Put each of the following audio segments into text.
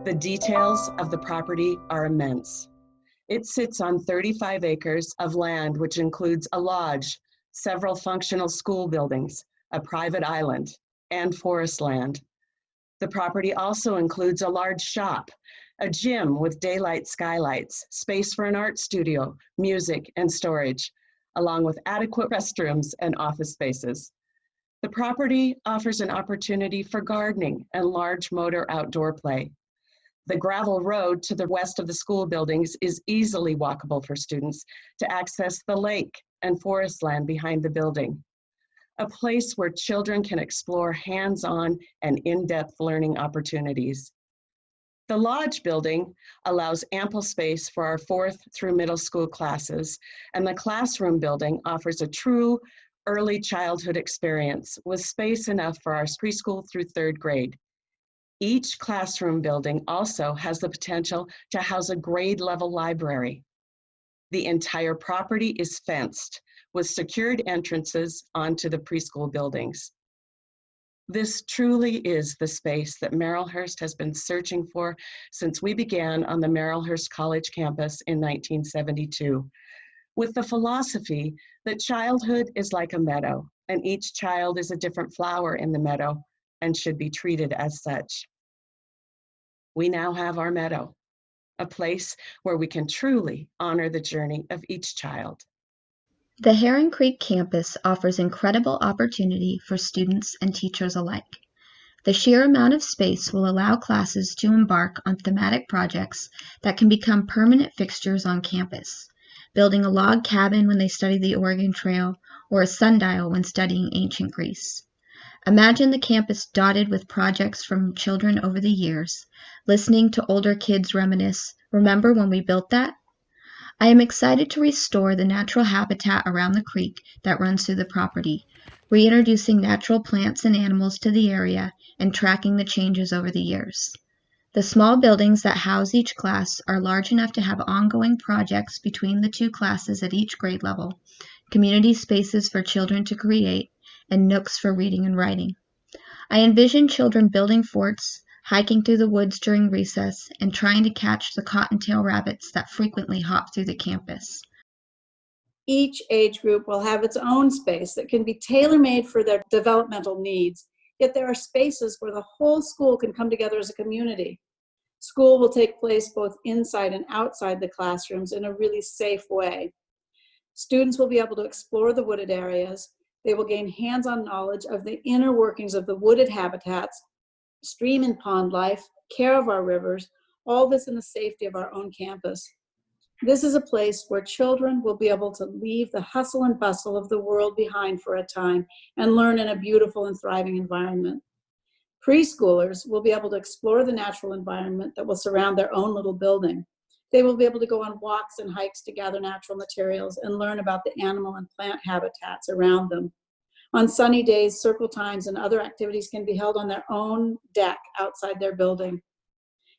The details of the property are immense. It sits on 35 acres of land, which includes a lodge, several functional school buildings, a private island, and forest land. The property also includes a large shop, a gym with daylight skylights, space for an art studio, music, and storage, along with adequate restrooms and office spaces. The property offers an opportunity for gardening and large motor outdoor play. The gravel road to the west of the school buildings is easily walkable for students to access the lake and forest land behind the building, a place where children can explore hands-on and in-depth learning opportunities. The lodge building allows ample space for our 4th through middle school classes, and the classroom building offers a true early childhood experience with space enough for our preschool through 3rd grade. Each classroom building also has the potential to house a grade level library. The entire property is fenced with secured entrances onto the preschool buildings. This truly is the space that Marylhurst has been searching for since we began on the Marylhurst College campus in 1972, with the philosophy that childhood is like a meadow, and each child is a different flower in the meadow and should be treated as such. We now have our meadow, a place where we can truly honor the journey of each child. The Heron Creek campus offers incredible opportunity for students and teachers alike. The sheer amount of space will allow classes to embark on thematic projects that can become permanent fixtures on campus, building a log cabin when they study the Oregon Trail or a sundial when studying ancient Greece. Imagine the campus dotted with projects from children over the years, listening to older kids reminisce, "Remember when we built that?" I am excited to restore the natural habitat around the creek that runs through the property, reintroducing natural plants and animals to the area and tracking the changes over the years. The small buildings that house each class are large enough to have ongoing projects between the 2 classes at each grade level, community spaces for children to create, and nooks for reading and writing. I envision children building forts, hiking through the woods during recess, and trying to catch the cottontail rabbits that frequently hop through the campus. Each age group will have its own space that can be tailor-made for their developmental needs, yet there are spaces where the whole school can come together as a community. School will take place both inside and outside the classrooms in a really safe way. Students will be able to explore the wooded areas. They will gain hands-on knowledge of the inner workings of the wooded habitats, stream and pond life, care of our rivers, all this in the safety of our own campus. This is a place where children will be able to leave the hustle and bustle of the world behind for a time and learn in a beautiful and thriving environment. Preschoolers will be able to explore the natural environment that will surround their own little building. They will be able to go on walks and hikes to gather natural materials and learn about the animal and plant habitats around them. On sunny days, circle times and other activities can be held on their own deck outside their building.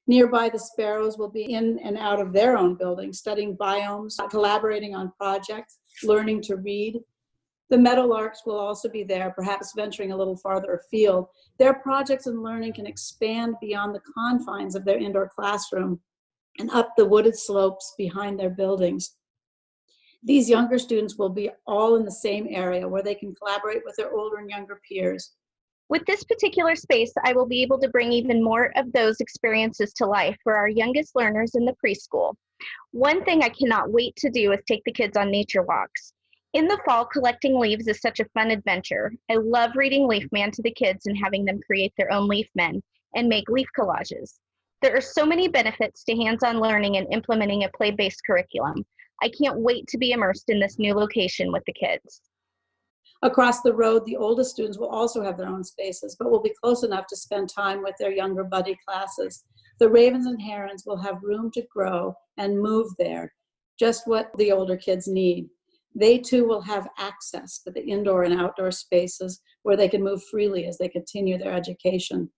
Nearby, the sparrows will be in and out of their own building, studying biomes, collaborating on projects, learning to read. The meadowlarks will also be there, perhaps venturing a little farther afield. Their projects and learning can expand beyond the confines of their indoor classroom and up the wooded slopes behind their buildings. These younger students will be all in the same area where they can collaborate with their older and younger peers. With this particular space, I will be able to bring even more of those experiences to life for our youngest learners in the preschool. One thing I cannot wait to do is take the kids on nature walks. In the fall, collecting leaves is such a fun adventure. I love reading Leaf Man to the kids and having them create their own leaf men and make leaf collages. There are so many benefits to hands-on learning and implementing a play-based curriculum. I can't wait to be immersed in this new location with the kids. Across the road, the oldest students will also have their own spaces, but will be close enough to spend time with their younger buddy classes. The Ravens and Herons will have room to grow and move there, just what the older kids need. They too will have access to the indoor and outdoor spaces where they can move freely as they continue their education.